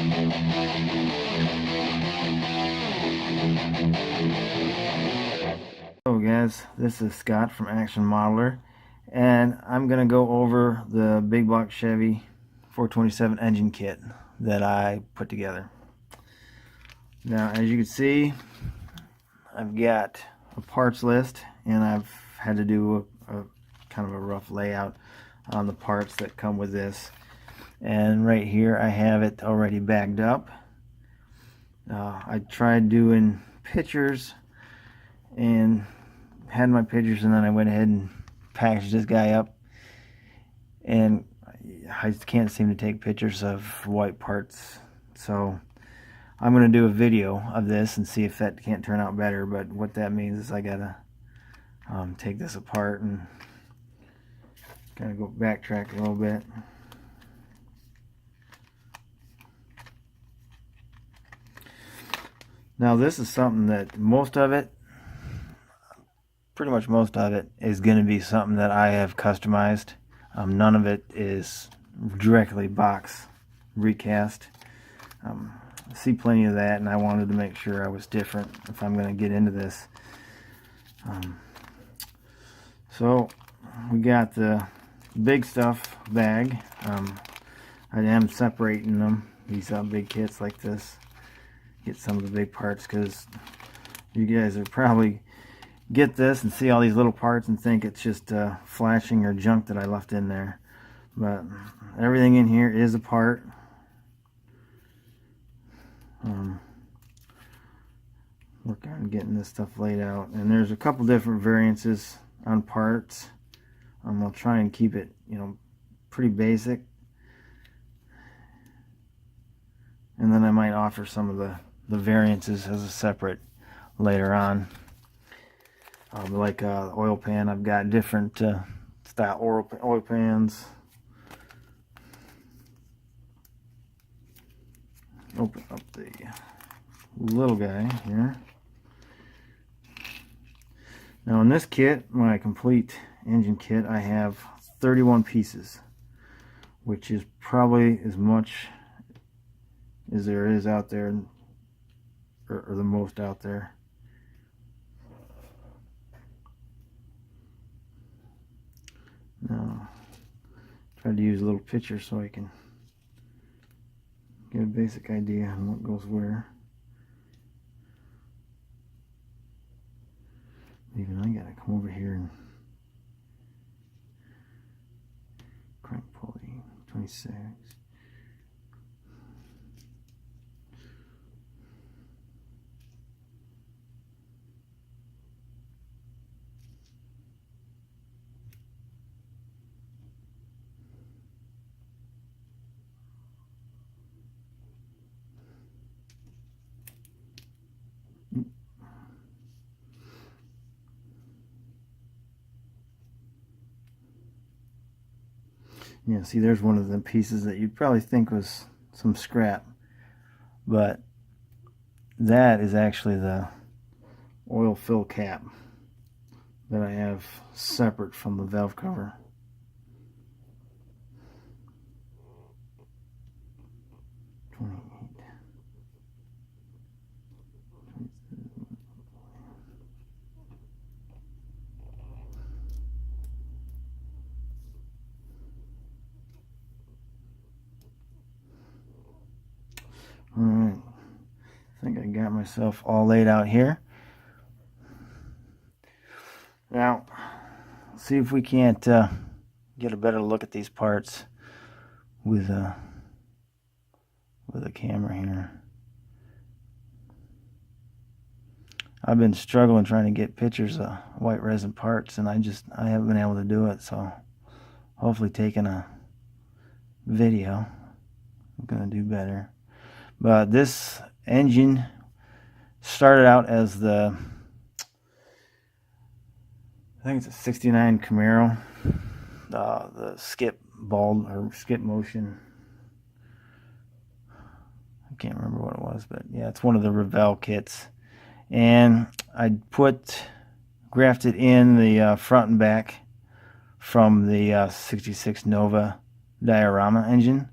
Hello guys, this is Scott from Action Modeler, and I'm going to go over the big block Chevy 427 engine kit that I put together. Now, as you can see, I've got a parts list, and I've had to do a kind of a rough layout on the parts that come with this. And right here I have it already bagged up. I tried doing pictures and had my pictures, and then I went ahead and packaged this guy up, and I can't seem to take pictures of white parts, so I'm going to do a video of this and see if that can't turn out better. But what that means is I gotta take this apart and kind of go backtrack a little bit. Now this is something that pretty much most of it is going to be something that I have customized. None of it is directly box recast. I see plenty of that, and I wanted to make sure I was different if I'm going to get into this. So we got the big stuff bag. I am separating them, these big kits like this. Get some of the big parts, because you guys are probably get this and see all these little parts and think it's just flashing or junk that I left in there. But everything in here is a part. Working on getting this stuff laid out, and there's a couple different variances on parts. I'll try and keep it, pretty basic, and then I might offer some of the variances as a separate later on. Like oil pan, I've got different style oil pans. Open up the little guy here. Now in this kit, my complete engine kit, I have 31 pieces, which is probably as much as there is out there, or the most out there. Now, try to use a little picture so I can get a basic idea on what goes where. Even I gotta come over here and crank pulley 26. Yeah, see, there's one of the pieces that you'd probably think was some scrap, but that is actually the oil fill cap that I have separate from the valve cover. Alright, I think I got myself all laid out here. Now, see if we can't get a better look at these parts with a camera here. I've been struggling trying to get pictures of white resin parts, and I haven't been able to do it, so hopefully taking a video I'm gonna do better. But this engine started out as I think it's a 69 Camaro, the skip motion. I can't remember what it was, but yeah, it's one of the Revell kits. And I grafted in the front and back from the 66 Nova diorama engine.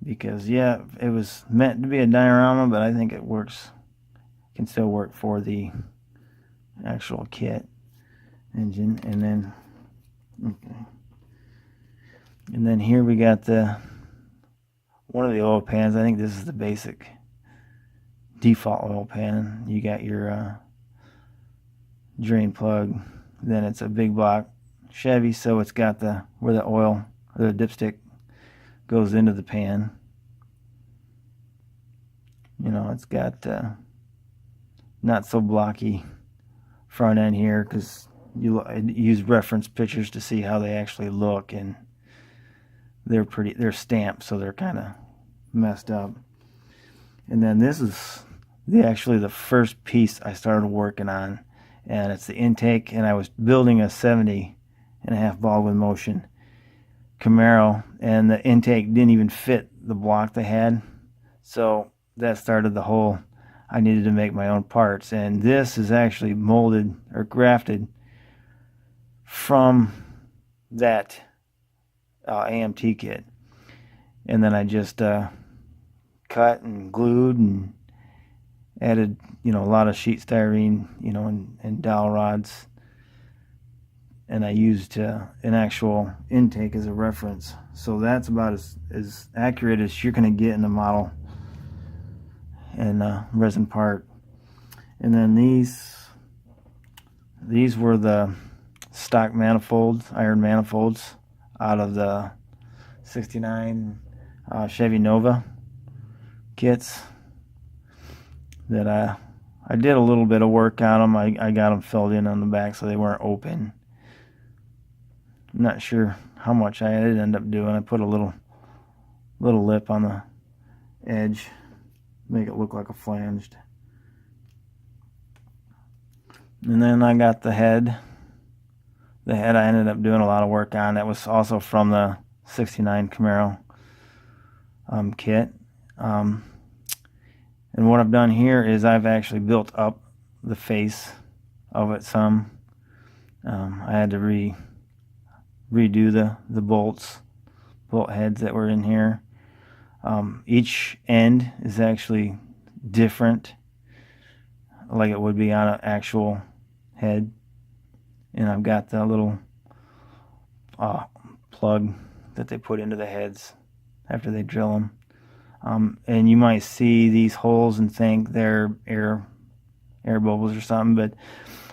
because yeah, it was meant to be a diorama, but I think it works, can still work for the actual kit engine. And then and then here we got the one of the oil pans. I think this is the basic default oil pan. You got your drain plug. Then it's a big block Chevy, so it's got the where the oil or the dipstick goes into the pan. You know, it's got not so blocky front end here, because you use reference pictures to see how they actually look, and they're stamped, so they're kind of messed up. And then this is actually the first piece I started working on, and it's the intake. And I was building a 70.5 Baldwin Motion Camaro, and the intake didn't even fit the block they had, so that started the whole, I needed to make my own parts. And this is actually molded or grafted from that AMT kit, and then I just cut and glued and added, you know, a lot of sheet styrene, you know, and dowel rods, and I used an actual intake as a reference. So that's about as accurate as you're going to get in the model and resin part. And then these were the stock manifolds, iron manifolds, out of the 69 Chevy Nova kits that I did a little bit of work on them. I got them filled in on the back so they weren't open. I'm not sure how much I did end up doing. I put a little lip on the edge, make it look like a flanged. And then I got the head. The head I ended up doing a lot of work on. That was also from the 69 Camaro kit. And what I've done here is I've actually built up the face of it some. I had to redo the bolt heads that were in here. Each end is actually different, like it would be on an actual head. And I've got the little plug that they put into the heads after they drill them. And you might see these holes and think they're air bubbles or something, but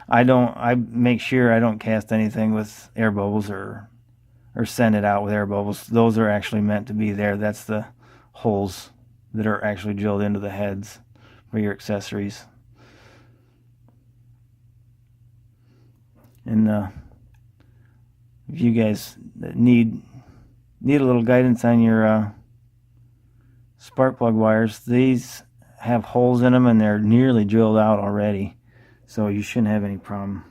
I make sure I don't cast anything with air bubbles or send it out with air bubbles. Those are actually meant to be there. That's the holes that are actually drilled into the heads for your accessories. And if you guys need a little guidance on your spark plug wires, these have holes in them and they're nearly drilled out already, so you shouldn't have any problem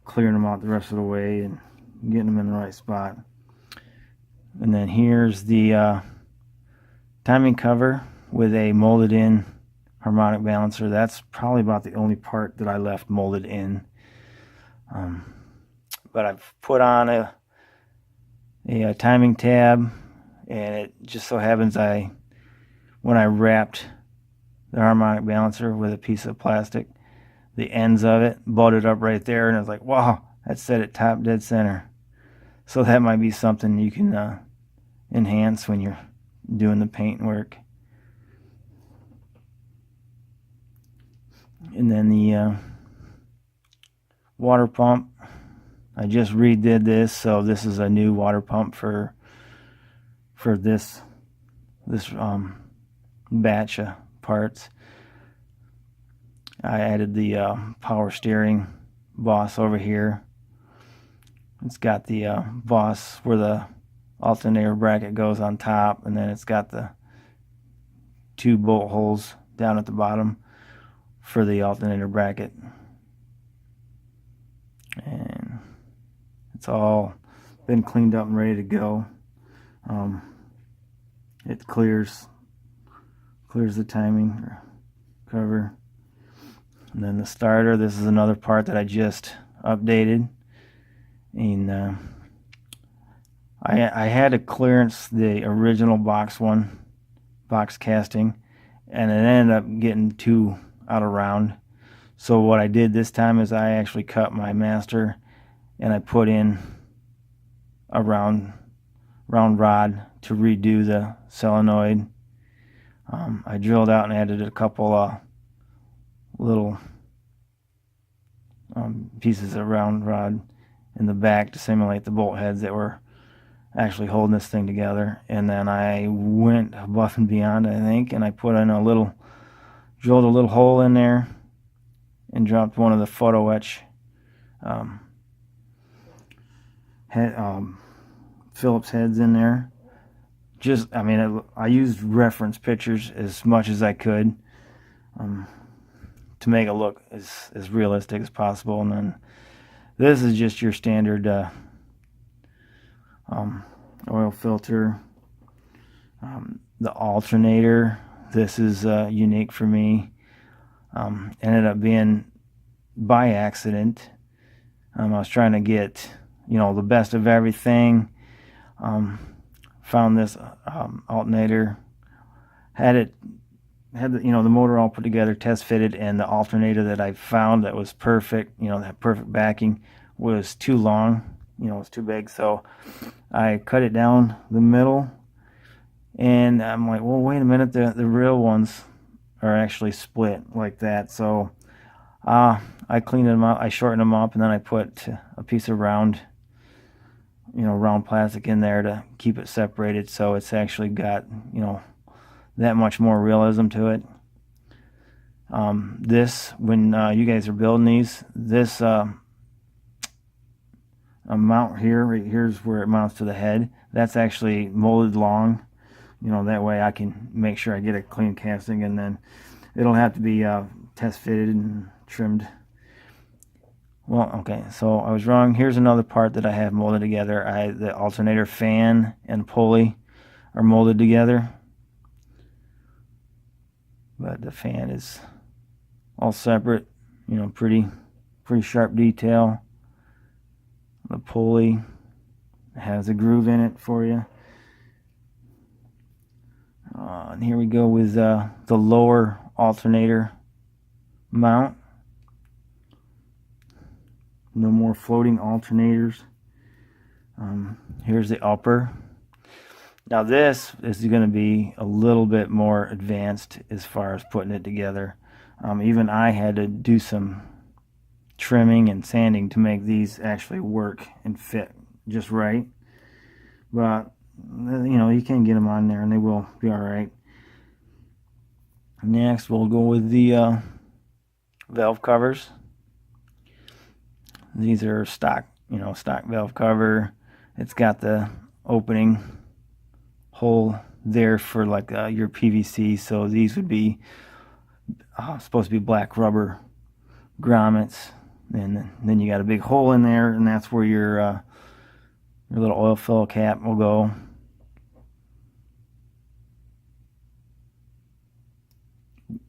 clearing them out the rest of the way and getting them in the right spot. And then here's the timing cover with a molded in harmonic balancer. That's probably about the only part that I left molded in. But I've put on a timing tab, and it just so happens when I wrapped the harmonic balancer with a piece of plastic, the ends of it butted up right there, and I was like, wow, that set it top dead center. So that might be something you can enhance when you're doing the paint work. And then the water pump, I just redid this, so this is a new water pump for this batch of parts. I added the power steering boss over here. It's got the boss where the alternator bracket goes on top, and then it's got the 2 bolt holes down at the bottom for the alternator bracket. And it's all been cleaned up and ready to go. It clears the timing cover. And then the starter, this is another part that I just updated, and I had to clearance the original box casting, and it ended up getting too out of round. So what I did this time is I actually cut my master and I put in a round rod to redo the solenoid. I drilled out and added a couple little pieces of round rod in the back to simulate the bolt heads that were actually holding this thing together. And then I went above and beyond, I think, and I put in drilled a little hole in there and dropped one of the photo etch Phillips heads in there. I used reference pictures as much as I could to make it look as realistic as possible. And then this is just your standard oil filter. The alternator, this is unique for me. Ended up being by accident. I was trying to get the best of everything. Found this alternator, had the motor all put together, test fitted, and the alternator that I found that was perfect, that perfect backing, was too long, it was too big. So I cut it down the middle, and I'm like, well, wait a minute, the real ones are actually split like that. So I cleaned them up, I shortened them up, and then I put a piece of round plastic in there to keep it separated, so it's actually got that much more realism to it. This, when you guys are building these, this mount here, right here's where it mounts to the head. That's actually molded long, that way I can make sure I get a clean casting, and then it'll have to be test fitted and trimmed. Well, okay, so I was wrong. Here's another part that I have molded together. The alternator fan and pulley are molded together, but the fan is all separate. Pretty sharp detail. The pulley has a groove in it for you. And here we go with the lower alternator mount. No more floating alternators. Here's the upper. Now this is going to be a little bit more advanced as far as putting it together. Even I had to do some trimming and sanding to make these actually work and fit just right. But you can get them on there and they will be alright. Next we'll go with the valve covers. These are stock valve cover. It's got the opening hole there for like your PVC. So these would be supposed to be black rubber grommets, and then you got a big hole in there, and that's where your little oil fill cap will go.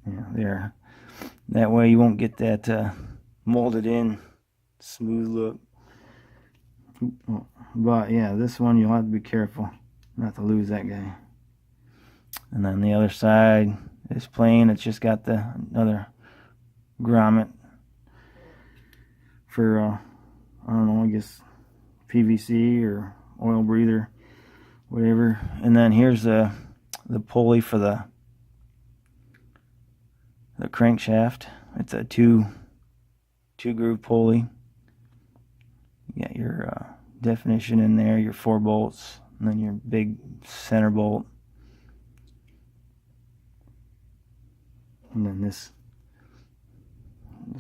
Yeah, there. That way you won't get that molded in smooth look. But yeah, this one you'll have to be careful not to lose that guy. And then the other side is plain. It's just got another grommet for I don't know, I guess PVC or oil breather, whatever. And then here's the pulley for the crankshaft. It's a two groove pulley. You got your definition in there, your 4 bolts, and then your big center bolt. And then this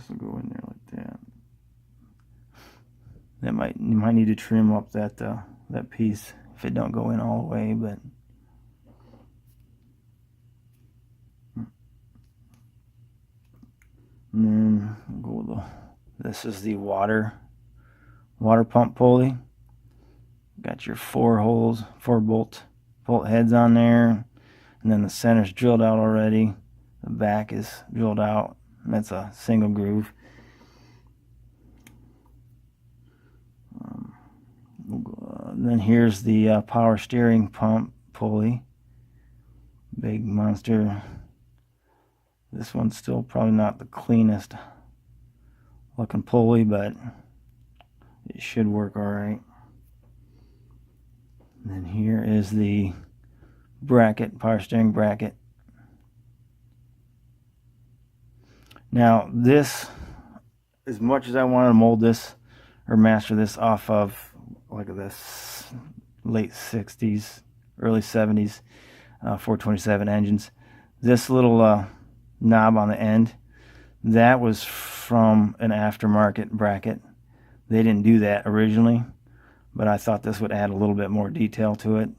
will go in there like that. You might need to trim up that piece if it don't go in all the way, but and then we'll go with this is the water pump pulley. Got your 4 bolt heads on there, and then the center's drilled out already. The back is drilled out, and that's a single groove. then here's the power steering pump pulley. Big monster. This one's still probably not the cleanest looking pulley, but it should work alright. And then here is the bracket, power steering bracket. Now this, as much as I want to mold this or master this off of like this late 60s, early 70s 427 engines, this little knob on the end, that was from an aftermarket bracket. They didn't do that originally, but I thought this would add a little bit more detail to it.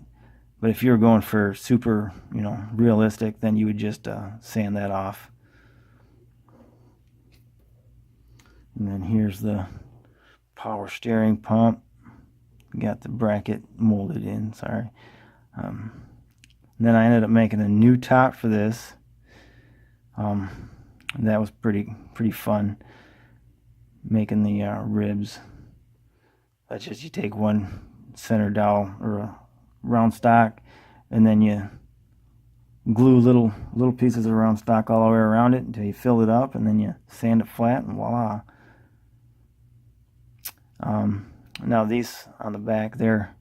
But if you were going for super, realistic, then you would just sand that off. And then here's the power steering pump. Got the bracket molded in, sorry. And then I ended up making a new top for this. That was pretty fun, making the ribs. That's just, you take one center dowel or a round stock, and then you glue little pieces of round stock all the way around it until you fill it up, and then you sand it flat, and voila. Now these on the back there,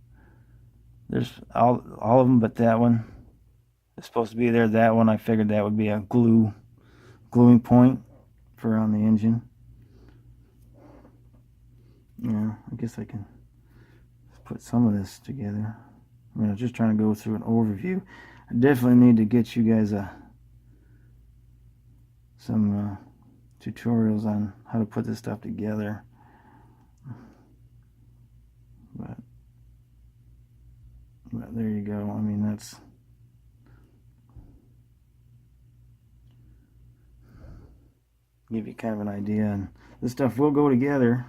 there's all of them, but that one is supposed to be there. That one, I figured that would be a gluing point for on the engine. Yeah, I guess I can put some of this together. I was just trying to go through an overview. I definitely need to get you guys some tutorials on how to put this stuff together. But there you go. I mean, that's give you kind of an idea, and this stuff will go together.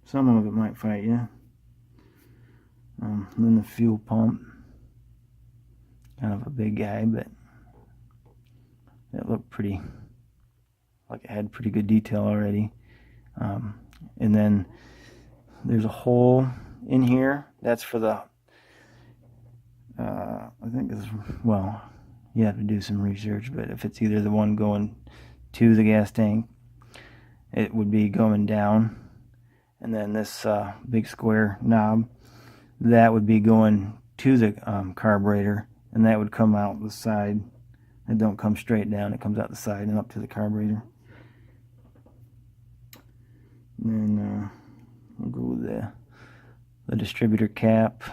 Some of it might fight you. Then the fuel pump, kind of a big guy, but it looked pretty, like it had pretty good detail already. And then there's a hole in here. That's for the, I think it's, well, you have to do some research, but if it's either the one going to the gas tank, it would be going down. And then this big square knob, that would be going to the carburetor, and that would come out the side. It don't come straight down, it comes out the side and up to the carburetor. And then we'll go with the distributor cap.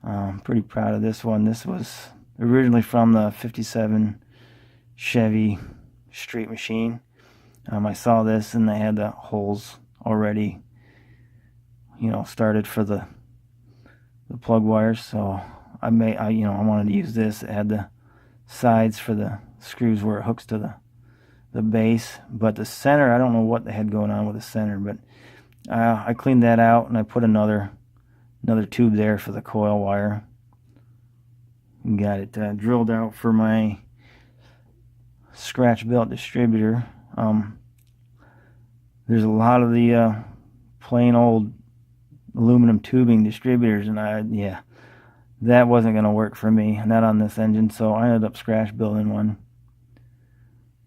I'm pretty proud of this one. This was originally from the 57 Chevy street machine. I saw this and they had the holes already, started for the plug wires. So I wanted to use this. It had the sides for the screws where it hooks to the base, but the center, I don't know what they had going on with the center, but I cleaned that out and I put another tube there for the coil wire. And got it drilled out for my scratch built distributor. There's a lot of the plain old aluminum tubing distributors, and that wasn't going to work for me, not on this engine, so I ended up scratch building one.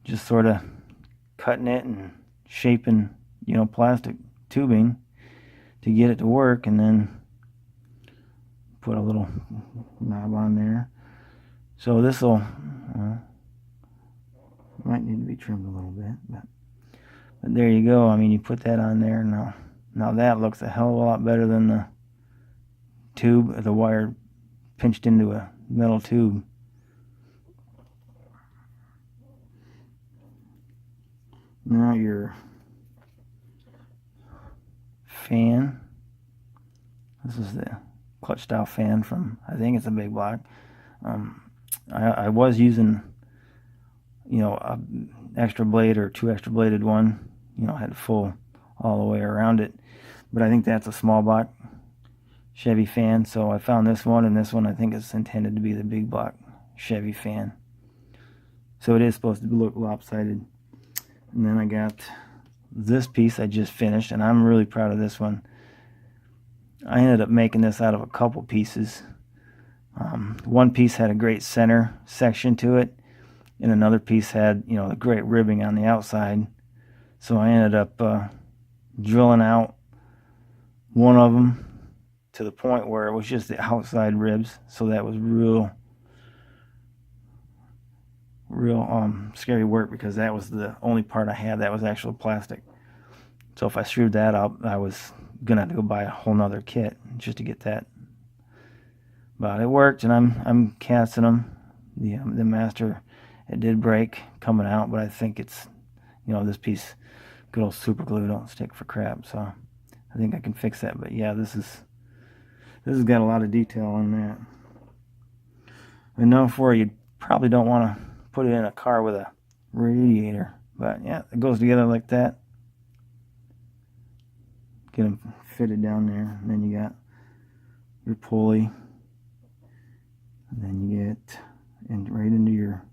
Just sort of cutting it and shaping, plastic tubing to get it to work, and then put a little knob on there. So this will might need to be trimmed a little bit, but there you go. I mean, you put that on there. Now that looks a hell of a lot better than the tube, the wire pinched into a metal tube. Now your fan. This is the clutch style fan from, I think it's a Big Block. I was using, a extra blade or two extra bladed one. Had full all the way around it, but I think that's a small block Chevy fan. So I found this one, and this one I think is intended to be the Big Block Chevy fan. So it is supposed to look lopsided. And then I got this piece I just finished, and I'm really proud of this one. I ended up making this out of a couple pieces. One piece had a great center section to it, and another piece had, you know, the great ribbing on the outside. So I ended up drilling out one of them to the point where it was just the outside ribs. So that was real scary work, because that was the only part I had that was actual plastic. So if I screwed that up, I was gonna have to go buy a whole nother kit just to get that. But it worked, and I'm casting them. The master, it did break coming out, but I think it's, you know, this piece, good old super glue, don't stick for crap. So I think I can fix that. But yeah, this has got a lot of detail on that. Enough where you probably don't want to put it in a car with a radiator. But yeah, it goes together like that. Get them fitted down there, and then you got your pulley, and then you get right into your,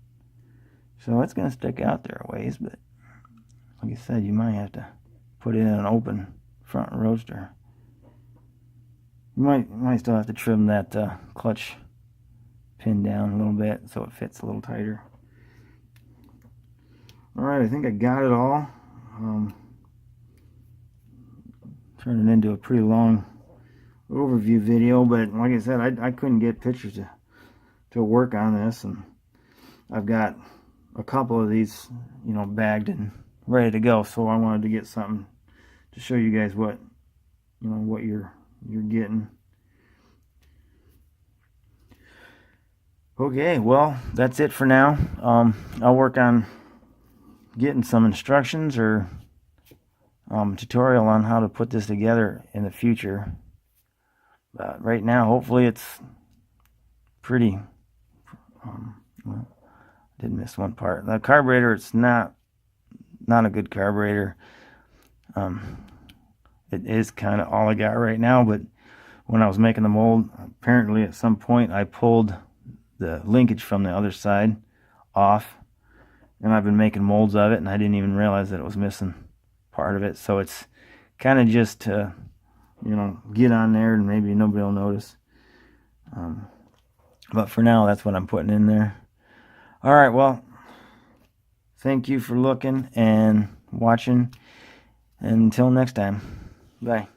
so it's going to stick out there a ways, but like I said, you might have to put it in an open front roadster. You might still have to trim that clutch pin down a little bit so it fits a little tighter. Alright, I think I got it all. Turned it into a pretty long overview video, but like I said, I couldn't get pictures to work on this, and I've got a couple of these, you know, bagged and ready to go. So I wanted to get something to show you guys what, you know, what you're getting. Okay, well, that's it for now. I'll work on getting some instructions or tutorial on how to put this together in the future. But right now, hopefully it's pretty. Well, did miss one part. The carburetor, it's not a good carburetor. It is kind of all I got right now, but when I was making the mold, apparently at some point I pulled the linkage from the other side off, and I've been making molds of it, and I didn't even realize that it was missing part of it. So it's kind of just to, you know, get on there and maybe nobody will notice. But for now, that's what I'm putting in there. All right, well, thank you for looking and watching. And until next time, bye.